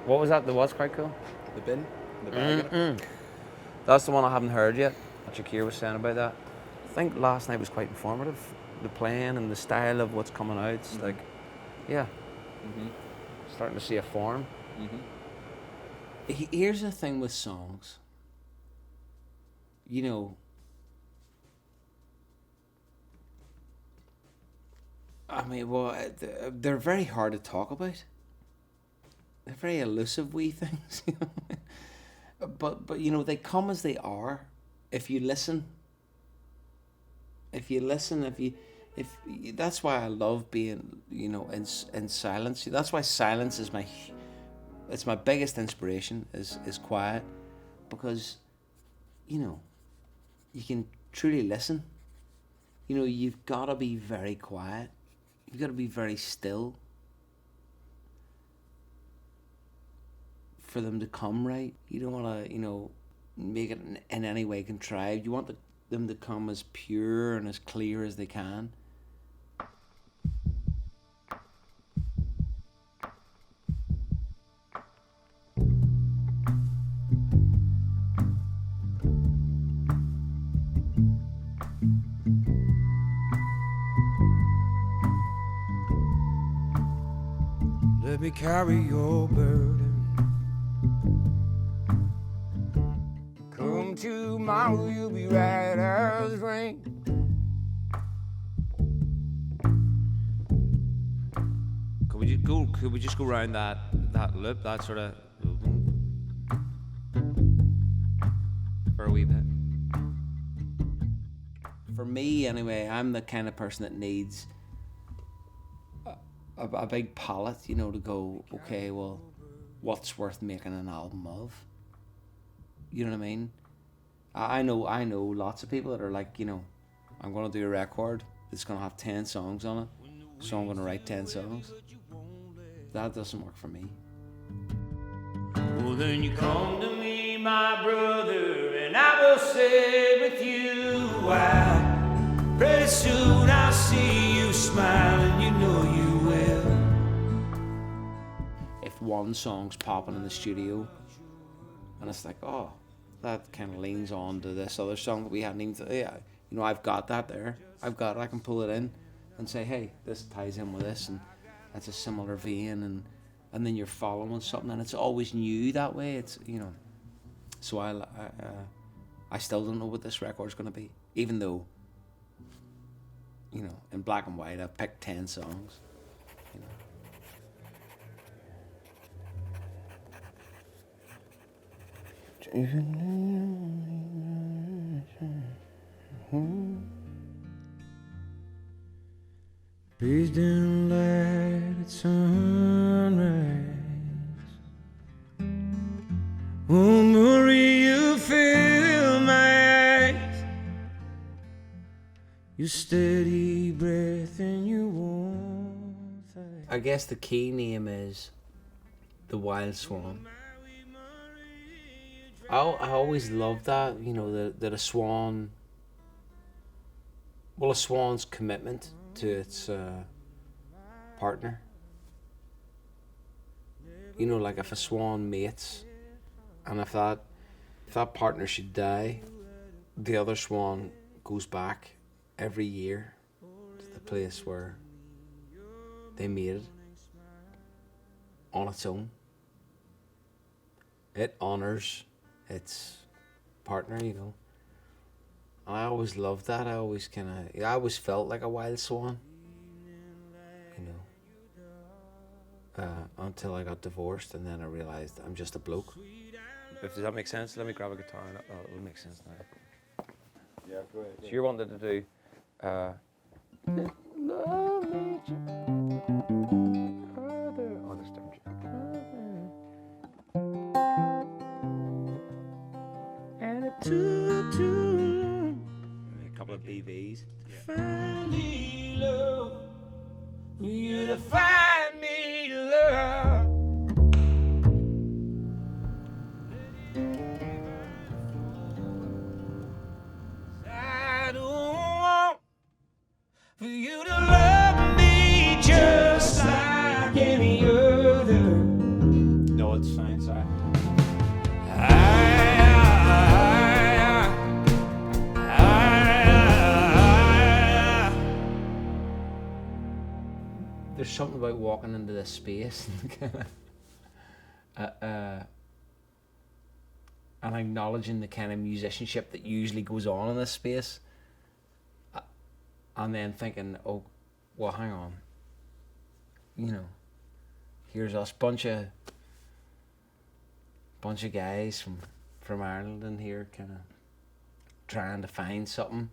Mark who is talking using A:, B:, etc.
A: What was that? That was quite cool.
B: The bin, the bag in it.
A: That's the one I haven't heard yet. What Shakir was saying about that. I think last night was quite informative. The playing and the style of what's coming out. It's like, yeah, starting to see a form.
C: Here's the thing with songs. You know, I mean, well, they're very hard to talk about. They're very elusive wee things, you know. But you know, they come as they are. If you listen, if that's why I love being, you know, in silence. That's why silence is it's my biggest inspiration is quiet, because, you know, you can truly listen. You know, you've got to be very quiet. You've got to be very still for them to come right. You don't want to, you know, make it in any way contrived. You want them to come as pure and as clear as they can.
D: Let me carry your burden. Come tomorrow, you'll be right as rain.
A: Could we just go around that loop, that sort of for a wee bit?
C: For me, anyway, I'm the kind of person that needs a big palette, you know, to go, okay, well, what's worth making an album of? You know what I mean? I know lots of people that are like, you know, I'm going to do a record that's going to have 10 songs on it, so I'm going to write 10 songs. That doesn't work for me.
D: Well, then you come to me, my brother, and I will say with you, why, pretty soon I'll see you smiling, you know you will.
C: If one song's popping in the studio, and it's like, oh, that kind of leans on to this other song that we hadn't even, yeah, you know, I've got that there. I can pull it in and say, hey, this ties in with this, and that's a similar vein, and then you're following something, and it's always new that way. It's, you know, so I still don't know what this record's going to be, even though, you know, in black and white I've picked 10 songs, you know.
D: Please don't let it sunrise. Oh, Marie, you fill my eyes. Your steady breath and your warmth.
C: I guess the key name is the Wild Swan. I always loved that, you know, that a swan's commitment to its partner. You know, like if a swan mates, and if that partner should die, the other swan goes back every year to the place where they mated on its own. It honors its partner, you know. And I always loved that. I always felt like a wild swan, you know, until I got divorced, and then I realized I'm just a bloke.
A: Does that make sense? Let me grab a guitar and it will make sense now.
B: Yeah, go ahead.
A: So you wanted to do love me further. Oh, this don't
D: And it took too long
A: a couple of BVs.
D: to find me love. For you to find me love. I don't want for you to love me just like any other.
A: No, it's fine.
C: there's something about walking into this space and acknowledging the kind of musicianship that usually goes on in this space, and then thinking, oh, well, hang on, you know, here's us bunch of guys from Ireland in here, kind of trying to find something